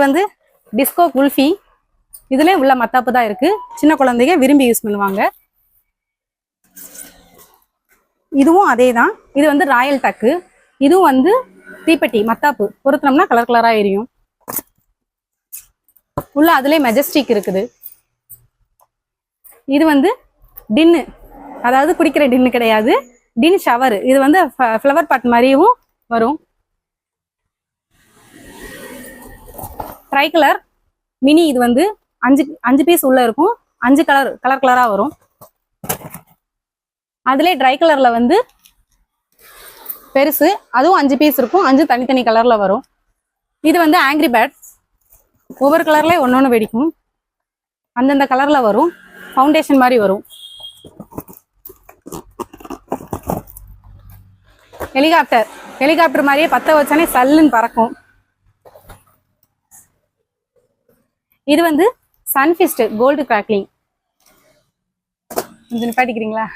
வந்து டிஸ்கோ குல்ஃபி. இதுல உள்ள மத்தாப்பு தான் இருக்கு. சின்ன குழந்தைங்க விரும்பி யூஸ் பண்ணுவாங்க. இதுவும் அதே தான். இது வந்து ராயல் டக்கு. இதுவும் வந்து தீப்பெட்டி மத்தாப்பு பொருத்தினோம்னா கலர் கலரா எரியும். உள்ள அதுலயே மெஜஸ்டிக் இருக்குது. இது வந்து டின்னு, அதாவது குடிக்கிற டின்னு கிடையாது, டின் ஷவர். இது வந்து ஃப்ளவர் பாட் மாதிரியும் வரும். Try colour mini. இது வந்து அஞ்சு பீஸ் உள்ள இருக்கும். 5 கலர் கலரா வரும். அதுல ட்ரை கலர்ல வந்து பெருசு, அதுவும் 5 பீஸ் இருக்கும். 5 தனித்தனி கலர்ல வரும். இது வந்து ஆங்கிரி பேர்ட்ஸ். ஒவ்வொரு கலர்ல ஒன்னொன்னு வெடிக்கும். அந்தந்த கலர்ல வரும். ஃபவுண்டேஷன் மாதிரி வரும். ஹெலிகாப்டர் மாதிரியே பத்த வச்சானே சல்லுன்னு பறக்கும். இது வந்து சன்ஃபிஸ்ட் கோல்டு கிராக்லிங். கொஞ்சம் நிப்பாட்டிக்கிறீங்களா?